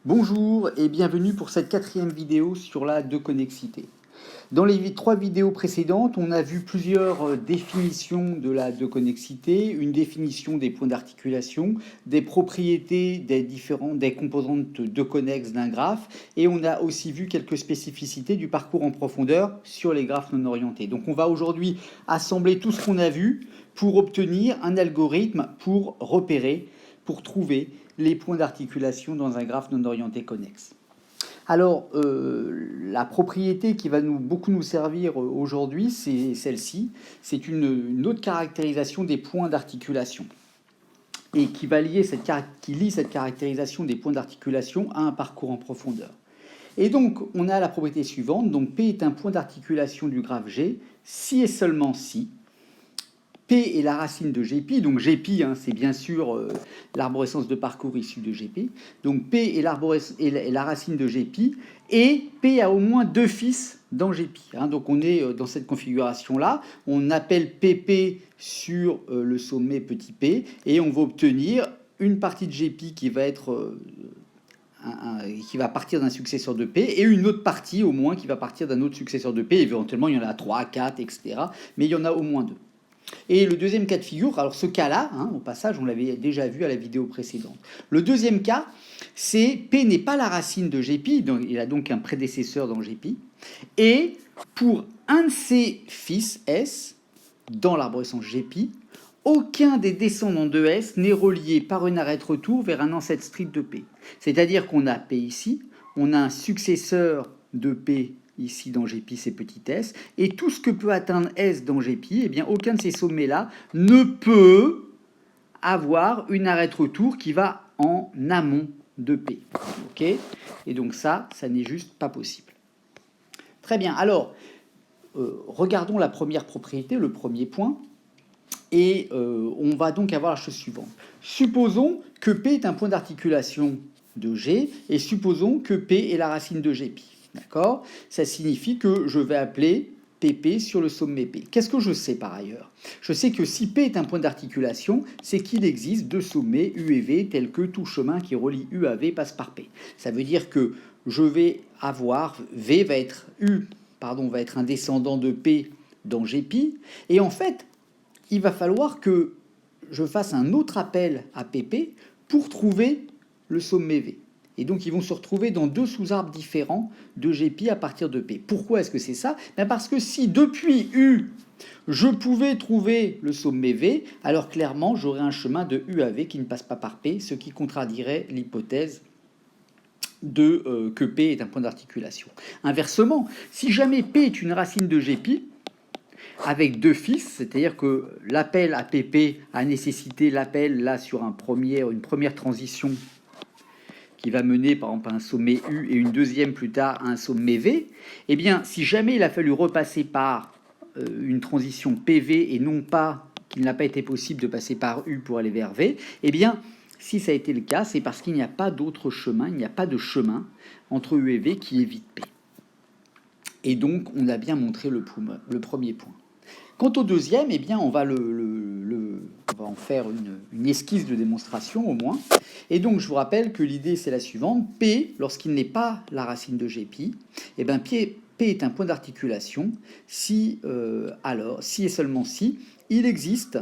Bonjour et bienvenue pour cette quatrième vidéo sur la deconnexité. Dans les trois vidéos précédentes, on a vu plusieurs définitions de la deconnexité, une définition des points d'articulation, des propriétés des composantes deconnexes d'un graphe, et on a aussi vu quelques spécificités du parcours en profondeur sur les graphes non orientés. Donc on va aujourd'hui assembler tout ce qu'on a vu pour obtenir un algorithme pour repérer, pour trouver les points d'articulation dans un graphe non orienté connexe. Alors, la propriété qui va beaucoup nous servir aujourd'hui, c'est celle-ci. C'est une autre caractérisation des points d'articulation et qui lie cette caractérisation des points d'articulation à un parcours en profondeur. Et donc, on a la propriété suivante. Donc, P est un point d'articulation du graphe G si et seulement si P est la racine de GP, donc GP, c'est bien sûr l'arborescence de parcours issue de GP. Donc P est la racine de GP, et P a au moins deux fils dans GP. Donc on est dans cette configuration-là. On appelle PP sur le sommet petit p, et on va obtenir une partie de GP qui va être... qui va partir d'un successeur de P, et une autre partie au moins qui va partir d'un autre successeur de P. Éventuellement, il y en a 3, 4, etc. Mais il y en a au moins 2. Et le deuxième cas de figure, alors ce cas-là, au passage, on l'avait déjà vu à la vidéo précédente. Le deuxième cas, c'est P n'est pas la racine de GP, donc il a donc un prédécesseur dans GP, et pour un de ses fils S, dans l'arborescence GP, aucun des descendants de S n'est relié par une arête retour vers un ancêtre strict de P. C'est-à-dire qu'on a P ici, on a un successeur de P ici dans GP, c'est petit s, et tout ce que peut atteindre S dans GP, eh bien, aucun de ces sommets-là ne peut avoir une arête retour qui va en amont de P. Okay, et donc ça n'est juste pas possible. Très bien, alors, regardons la première propriété, le premier point, et on va donc avoir la chose suivante. Supposons que P est un point d'articulation de G, et supposons que P est la racine de GP. D'accord? Ça signifie que je vais appeler PP sur le sommet P. Qu'est-ce que je sais par ailleurs? Je sais que si P est un point d'articulation, c'est qu'il existe deux sommets U et V tels que tout chemin qui relie U à V passe par P. Ça veut dire que je vais avoir V va être un descendant de P dans GP, et en fait, il va falloir que je fasse un autre appel à PP pour trouver le sommet V. Et donc, ils vont se retrouver dans deux sous-arbres différents de GP à partir de P. Pourquoi est-ce que c'est ça? Parce que si depuis U, je pouvais trouver le sommet V, alors clairement, j'aurais un chemin de U à V qui ne passe pas par P, ce qui contradierait l'hypothèse que P est un point d'articulation. Inversement, si jamais P est une racine de GP, avec deux fils, c'est-à-dire que l'appel à PP a nécessité l'appel là sur une première transition qui va mener par exemple à un sommet U et une deuxième plus tard à un sommet V, eh bien, si jamais il a fallu repasser par une transition PV et non pas qu'il n'a pas été possible de passer par U pour aller vers V, eh bien, si ça a été le cas, c'est parce qu'il n'y a pas d'autre chemin, il n'y a pas de chemin entre U et V qui évite P. Et donc, on a bien montré le premier point. Quant au deuxième, eh bien, on va en faire une esquisse de démonstration au moins. Et donc, je vous rappelle que l'idée, c'est la suivante. P, lorsqu'il n'est pas la racine de GP, eh bien, P est un point d'articulation si et seulement si, il existe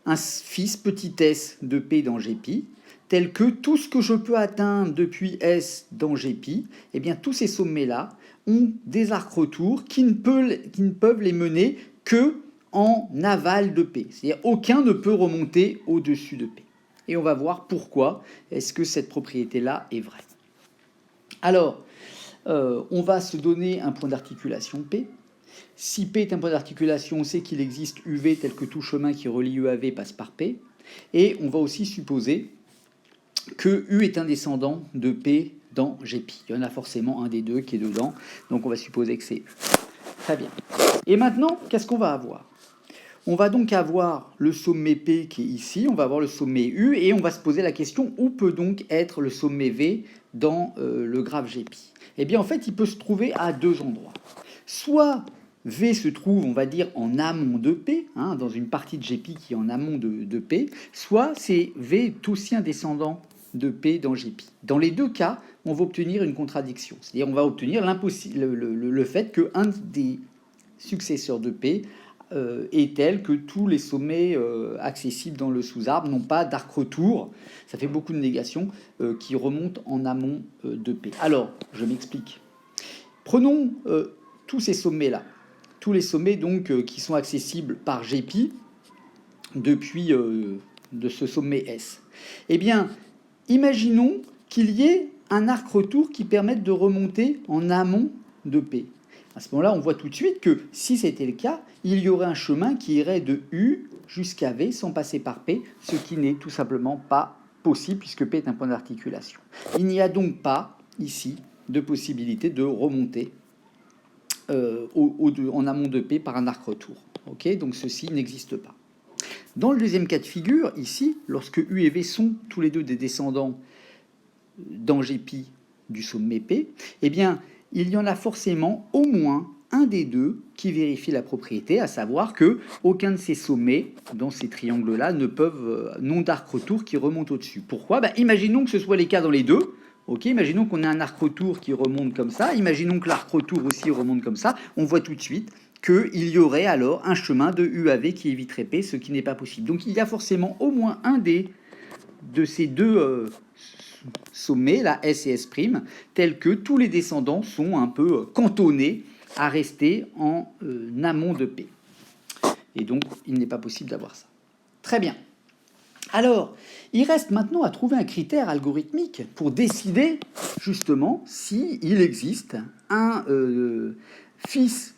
un fils petit s de P dans GP, tel que tout ce que je peux atteindre depuis S dans GP, eh bien, tous ces sommets-là ont des arcs retours qui ne peuvent les mener que en aval de P. C'est-à-dire aucun ne peut remonter au-dessus de P. Et on va voir pourquoi est-ce que cette propriété-là est vraie. Alors, on va se donner un point d'articulation P. Si P est un point d'articulation, on sait qu'il existe UV tel que tout chemin qui relie U à V passe par P. Et on va aussi supposer que U est un descendant de P dans GP. Il y en a forcément un des deux qui est dedans, donc on va supposer que c'est U. Très bien. Et maintenant, qu'est-ce qu'on va avoir? On va donc avoir le sommet P qui est ici, on va avoir le sommet U, et on va se poser la question, où peut donc être le sommet V dans le graphe GP? Eh bien, en fait, il peut se trouver à deux endroits. Soit V se trouve, on va dire, en amont de P, dans une partie de GP qui est en amont de P, soit c'est V est aussi un descendant de P dans GP. Dans les deux cas, on va obtenir une contradiction. C'est-à-dire on va obtenir le fait qu'un des successeurs de P est tel que tous les sommets accessibles dans le sous-arbre n'ont pas d'arc retour. Ça fait beaucoup de négations qui remontent en amont de P. Alors, je m'explique. Prenons tous ces sommets-là. Tous les sommets donc qui sont accessibles par GP depuis de ce sommet S. Eh bien, imaginons qu'il y ait un arc retour qui permette de remonter en amont de P. À ce moment-là, on voit tout de suite que si c'était le cas, il y aurait un chemin qui irait de U jusqu'à V sans passer par P, ce qui n'est tout simplement pas possible puisque P est un point d'articulation. Il n'y a donc pas ici de possibilité de remonter en amont de P par un arc retour. Okay, donc ceci n'existe pas. Dans le deuxième cas de figure, ici, lorsque U et V sont tous les deux des descendants dans GP du sommet P, eh bien, il y en a forcément au moins un des deux qui vérifie la propriété, à savoir que aucun de ces sommets dans ces triangles-là n'ont d'arc retour qui remonte au-dessus. Pourquoi ? Imaginons que ce soit les cas dans les deux. Okay, imaginons qu'on ait un arc retour qui remonte comme ça. Imaginons que l'arc retour aussi remonte comme ça. On voit tout de suite qu'il y aurait alors un chemin de U à V qui éviterait P, ce qui n'est pas possible. Donc il y a forcément au moins un de ces deux sommets, la S et S', tels que tous les descendants sont un peu cantonnés à rester en amont de P. Et donc il n'est pas possible d'avoir ça. Très bien. Alors, il reste maintenant à trouver un critère algorithmique pour décider justement s'il existe un fils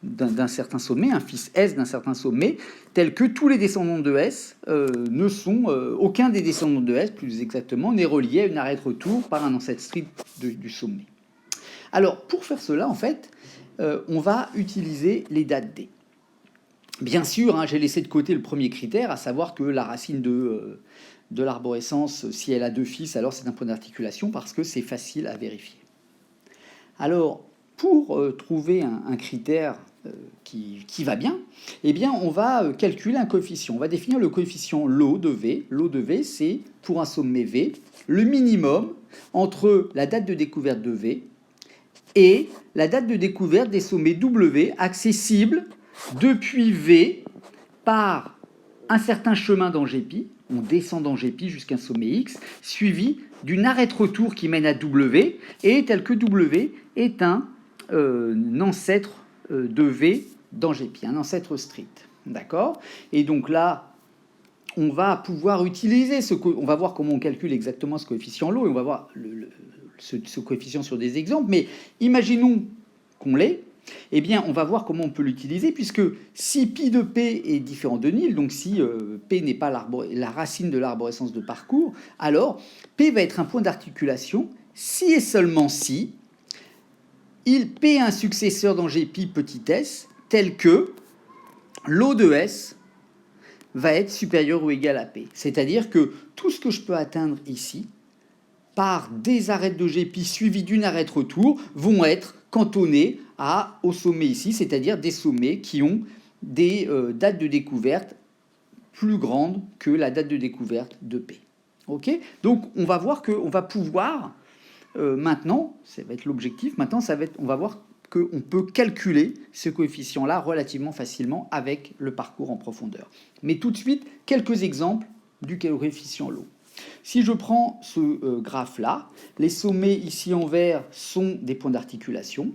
d'un certain sommet, un fils S d'un certain sommet, tel que tous les descendants de S ne sont... aucun des descendants de S, plus exactement, n'est relié à une arête retour par un ancêtre strict du sommet. Alors, pour faire cela, en fait, on va utiliser les dates D. Bien sûr, j'ai laissé de côté le premier critère, à savoir que la racine de l'arborescence, si elle a deux fils, alors c'est un point d'articulation, parce que c'est facile à vérifier. Alors, pour trouver un critère qui va bien, eh bien, on va calculer un coefficient. On va définir le coefficient LO de V. LO de V, c'est, pour un sommet V, le minimum entre la date de découverte de V et la date de découverte des sommets W accessibles depuis V par un certain chemin dans GP, on descend dans GP jusqu'à un sommet X, suivi d'une arête retour qui mène à W, et tel que W est un ancêtre de V dans GP, un ancêtre strict. D'accord ? Et donc là, on va pouvoir utiliser on va voir comment on calcule exactement ce coefficient LO, et on va voir ce coefficient sur des exemples, mais imaginons qu'on l'ait. Eh bien, on va voir comment on peut l'utiliser, puisque si pi de P est différent de nil, donc si P n'est pas la racine de l'arborescence de parcours, alors P va être un point d'articulation si et seulement si P est un successeur dans GP petit s, tel que l'O de S va être supérieur ou égal à P. C'est-à-dire que tout ce que je peux atteindre ici, par des arêtes de GP suivies d'une arête retour, vont être cantonnés au sommet ici, c'est-à-dire des sommets qui ont des dates de découverte plus grandes que la date de découverte de P. Okay ? Donc on va voir qu'on va pouvoir, maintenant, ça va être l'objectif, maintenant on va voir qu'on peut calculer ce coefficient-là relativement facilement avec le parcours en profondeur. Mais tout de suite, quelques exemples du coefficient LO. Si je prends ce graphe-là, les sommets ici en vert sont des points d'articulation.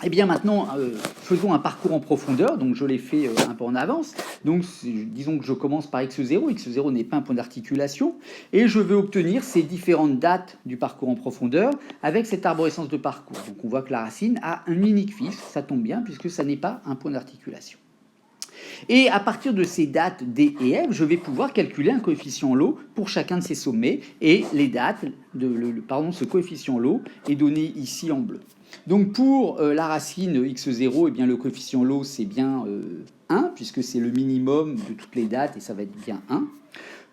Et bien maintenant, faisons un parcours en profondeur, donc je l'ai fait un peu en avance. Donc disons que je commence par x0, x0 n'est pas un point d'articulation, et je vais obtenir ces différentes dates du parcours en profondeur avec cette arborescence de parcours. Donc on voit que la racine a un unique fils, ça tombe bien puisque ça n'est pas un point d'articulation. Et à partir de ces dates D et F, je vais pouvoir calculer un coefficient LO pour chacun de ces sommets, et les dates, ce coefficient LO est donné ici en bleu. Donc pour la racine x0, eh bien, le coefficient LO c'est bien 1, puisque c'est le minimum de toutes les dates, et ça va être bien 1.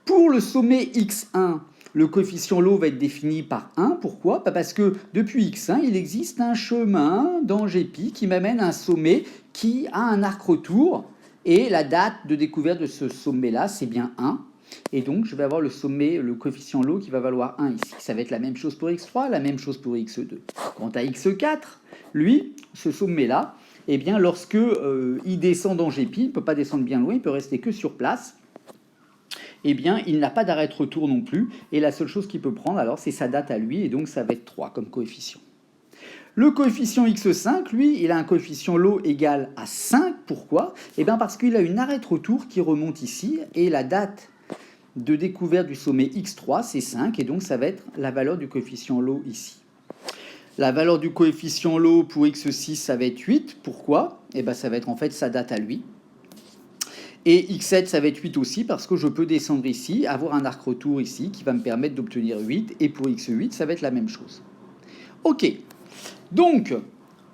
Pour le sommet x1, le coefficient LO va être défini par 1. Pourquoi ? Parce que depuis x1, il existe un chemin dans GP qui m'amène à un sommet qui a un arc retour, et la date de découverte de ce sommet-là, c'est bien 1. Et donc, je vais avoir le sommet, le coefficient lot qui va valoir 1 ici. Ça va être la même chose pour x3, la même chose pour x2. Quant à x4, lui, ce sommet-là, eh bien, lorsque il descend dans GPy, il ne peut pas descendre bien loin, il peut rester que sur place. Eh bien, il n'a pas d'arrêt de retour non plus. Et la seule chose qu'il peut prendre, alors, c'est sa date à lui. Et donc, ça va être 3 comme coefficient. Le coefficient x5, lui, il a un coefficient lot égal à 5. Pourquoi? Eh bien, parce qu'il a une arrêt de retour qui remonte ici. Et la date de découverte du sommet x3, c'est 5. Et donc, ça va être la valeur du coefficient lot ici. La valeur du coefficient lot pour x6, ça va être 8. Pourquoi? Eh bien, ça va être en fait sa date à lui. Et x7, ça va être 8 aussi, parce que je peux descendre ici, avoir un arc retour ici, qui va me permettre d'obtenir 8. Et pour x8, ça va être la même chose. OK. Donc,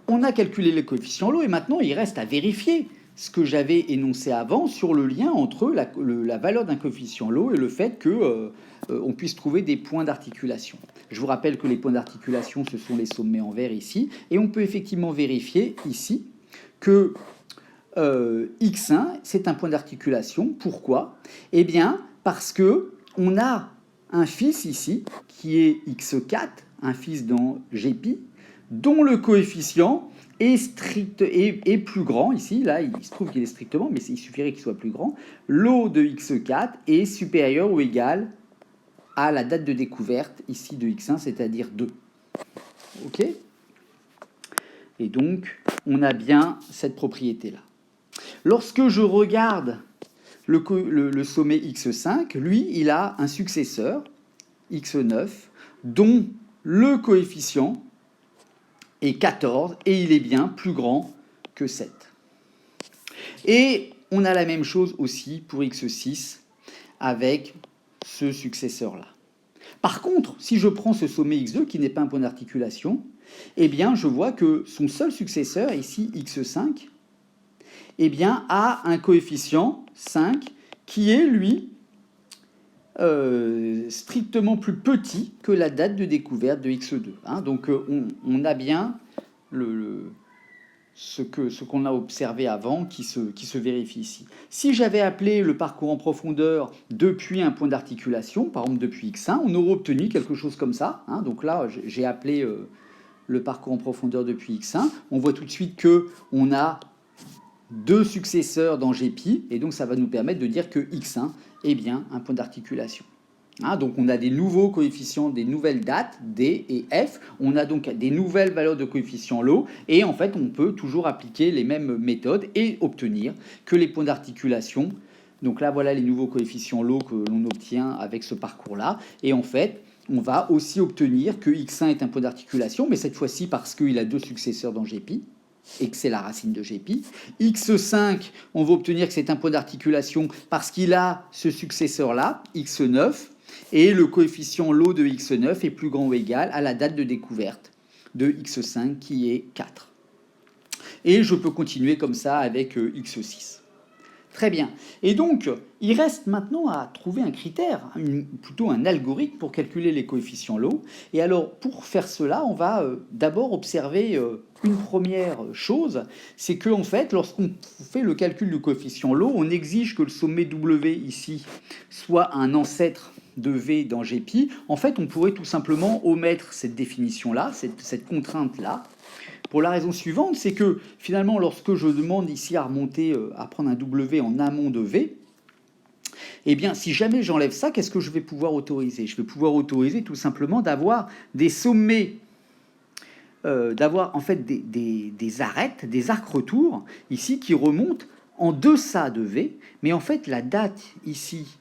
on a calculé les coefficients lot, et maintenant, il reste à vérifier ce que j'avais énoncé avant sur le lien entre la valeur d'un coefficient lot et le fait qu'on puisse trouver des points d'articulation. Je vous rappelle que les points d'articulation, ce sont les sommets en vert ici, et on peut effectivement vérifier ici que x1, c'est un point d'articulation. Pourquoi? Eh bien, parce que on a un fils ici, qui est x4, un fils dans GPy, dont le coefficient est plus grand. Ici, là, il se trouve qu'il est strictement, mais il suffirait qu'il soit plus grand. Lot de x4 est supérieur ou égal à la date de découverte ici de x1, c'est-à-dire 2. OK? Et donc, on a bien cette propriété-là. Lorsque je regarde le sommet x5, lui, il a un successeur, x9, dont le coefficient est 14, et il est bien plus grand que 7. Et on a la même chose aussi pour x6 avec ce successeur-là. Par contre, si je prends ce sommet x2, qui n'est pas un point d'articulation, eh bien, je vois que son seul successeur, ici x5, eh bien, a un coefficient 5 qui est, lui, strictement plus petit que la date de découverte de x2. Hein. Donc, on a bien ce qu'on a observé avant qui se vérifie ici. Si j'avais appelé le parcours en profondeur depuis un point d'articulation, par exemple depuis x1, on aurait obtenu quelque chose comme ça. Hein. Donc là, j'ai appelé le parcours en profondeur depuis x1. On voit tout de suite qu'on a deux successeurs dans GPy, et donc ça va nous permettre de dire que x1 est bien un point d'articulation. Hein, donc on a des nouveaux coefficients, des nouvelles dates, D et F, on a donc des nouvelles valeurs de coefficients lot, et en fait on peut toujours appliquer les mêmes méthodes et obtenir que les points d'articulation, donc là voilà les nouveaux coefficients lot que l'on obtient avec ce parcours-là, et en fait on va aussi obtenir que x1 est un point d'articulation, mais cette fois-ci parce qu'il a deux successeurs dans GPy, et que c'est la racine de GPy. x5, on va obtenir que c'est un point d'articulation parce qu'il a ce successeur-là, x9, et le coefficient lot de x9 est plus grand ou égal à la date de découverte de x5 qui est 4. Et je peux continuer comme ça avec x6. Très bien. Et donc, il reste maintenant à trouver un critère, plutôt un algorithme pour calculer les coefficients lot. Et alors, pour faire cela, on va d'abord observer une première chose, c'est qu'en fait, lorsqu'on fait le calcul du coefficient lot, on exige que le sommet W ici soit un ancêtre de V dans GPy. En fait, on pourrait tout simplement omettre cette définition-là, cette contrainte-là, pour la raison suivante, c'est que finalement, lorsque je demande ici à remonter, à prendre un W en amont de V, eh bien, si jamais j'enlève ça, qu'est-ce que je vais pouvoir autoriser? Je vais pouvoir autoriser tout simplement d'avoir des sommets, d'avoir en fait des arêtes, des arcs-retours, ici, qui remontent en deçà de V, mais en fait, la date ici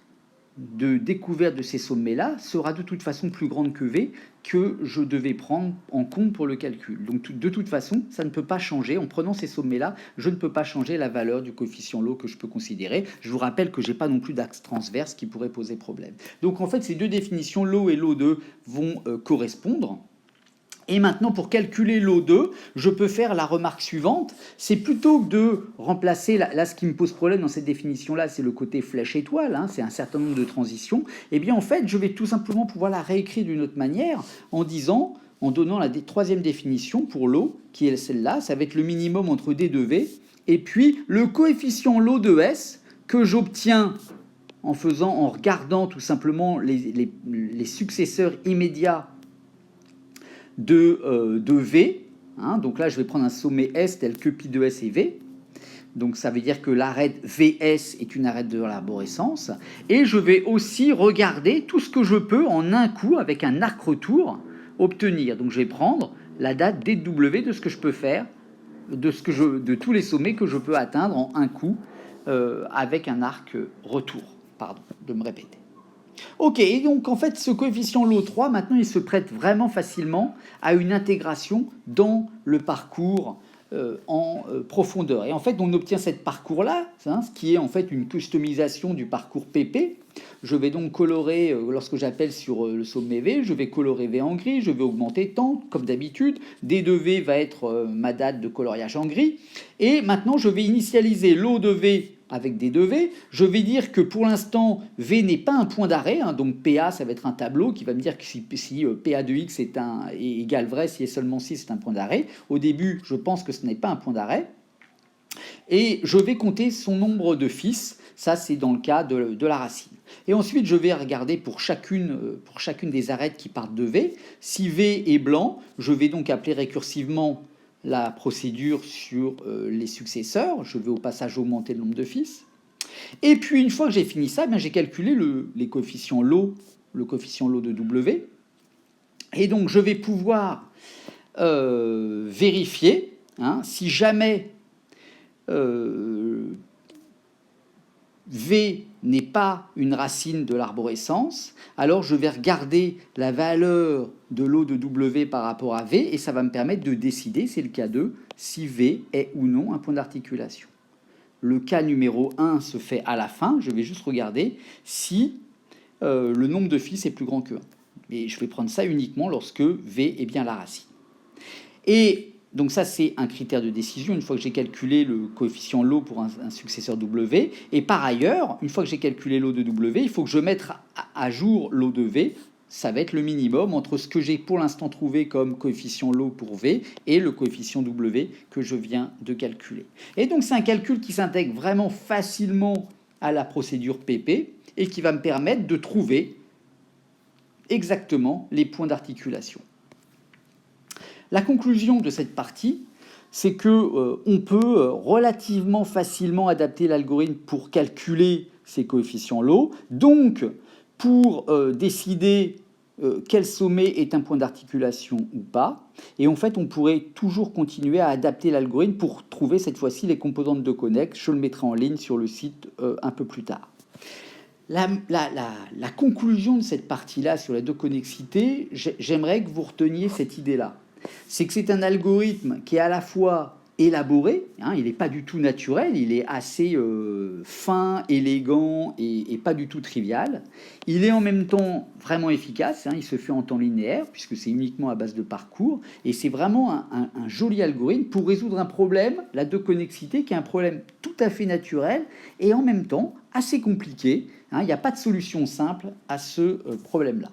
de découverte de ces sommets-là sera de toute façon plus grande que V, que je devais prendre en compte pour le calcul. Donc de toute façon, ça ne peut pas changer. En prenant ces sommets-là, je ne peux pas changer la valeur du coefficient lot que je peux considérer. Je vous rappelle que je n'ai pas non plus d'axe transverse qui pourrait poser problème. Donc en fait, ces deux définitions, lot et lot 2, vont correspondre. Et maintenant, pour calculer l'O2, je peux faire la remarque suivante. C'est plutôt que de remplacer, là ce qui me pose problème dans cette définition-là, c'est le côté flèche étoile, hein, c'est un certain nombre de transitions. Eh bien, en fait, je vais tout simplement pouvoir la réécrire d'une autre manière en disant, en donnant la troisième définition pour l'O, qui est celle-là, ça va être le minimum entre D de V, et puis le coefficient l'O de S que j'obtiens en regardant tout simplement les successeurs immédiats de V. Hein, donc là, je vais prendre un sommet S tel que pi de S et V. Donc ça veut dire que l'arête VS est une arête de l'arborescence. Et je vais aussi regarder tout ce que je peux en un coup avec un arc retour obtenir. Donc je vais prendre la date DW de ce que je peux faire, de tous les sommets que je peux atteindre en un coup avec un arc retour. Pardon de me répéter. Ok, et donc en fait ce coefficient LO3 maintenant il se prête vraiment facilement à une intégration dans le parcours en profondeur. Et en fait on obtient cette parcours-là, hein, ce qui est en fait une customisation du parcours PP. Je vais donc colorer, lorsque j'appelle sur le sommet V, je vais colorer V en gris, je vais augmenter temps, comme d'habitude. D de V va être ma date de coloriage en gris. Et maintenant je vais initialiser l'O de V avec D de V. Je vais dire que pour l'instant, V n'est pas un point d'arrêt. Hein, donc PA, ça va être un tableau qui va me dire que si PA de X est égal vrai, si est seulement 6, c'est un point d'arrêt. Au début, je pense que ce n'est pas un point d'arrêt. Et je vais compter son nombre de fils. Ça, c'est dans le cas de la racine. Et ensuite, je vais regarder pour chacune des arêtes qui partent de V. Si V est blanc, je vais donc appeler récursivement la procédure sur les successeurs. Je vais au passage augmenter le nombre de fils. Et puis, une fois que j'ai fini ça, j'ai calculé les coefficients LO, le coefficient LO de W. Et donc, je vais pouvoir vérifier hein, si jamais V n'est pas une racine de l'arborescence, alors je vais regarder la valeur de l'O de W par rapport à V et ça va me permettre de décider, c'est le cas 2, si V est ou non un point d'articulation. Le cas numéro 1 se fait à la fin, je vais juste regarder si le nombre de fils est plus grand que 1. Et je vais prendre ça uniquement lorsque V est bien la racine. Et donc ça, c'est un critère de décision, une fois que j'ai calculé le coefficient LO pour un successeur W. Et par ailleurs, une fois que j'ai calculé l'O de W, il faut que je mette à jour l'O de V. Ça va être le minimum entre ce que j'ai pour l'instant trouvé comme coefficient LO pour V et le coefficient W que je viens de calculer. Et donc c'est un calcul qui s'intègre vraiment facilement à la procédure PP et qui va me permettre de trouver exactement les points d'articulation. La conclusion de cette partie, c'est qu'on peut relativement facilement adapter l'algorithme pour calculer ces coefficients LO. Donc, pour décider quel sommet est un point d'articulation ou pas. Et en fait, on pourrait toujours continuer à adapter l'algorithme pour trouver cette fois-ci les composantes de Connect. Je le mettrai en ligne sur le site un peu plus tard. La conclusion de cette partie-là sur la doconnexité, j'aimerais que vous reteniez cette idée-là. C'est que c'est un algorithme qui est à la fois élaboré, hein, il n'est pas du tout naturel, il est assez fin, élégant et pas du tout trivial. Il est en même temps vraiment efficace, hein, il se fait en temps linéaire puisque c'est uniquement à base de parcours et c'est vraiment un joli algorithme pour résoudre un problème, la doconnexité, qui est un problème tout à fait naturel et en même temps assez compliqué. Hein, il n'y a pas de solution simple à ce problème-là.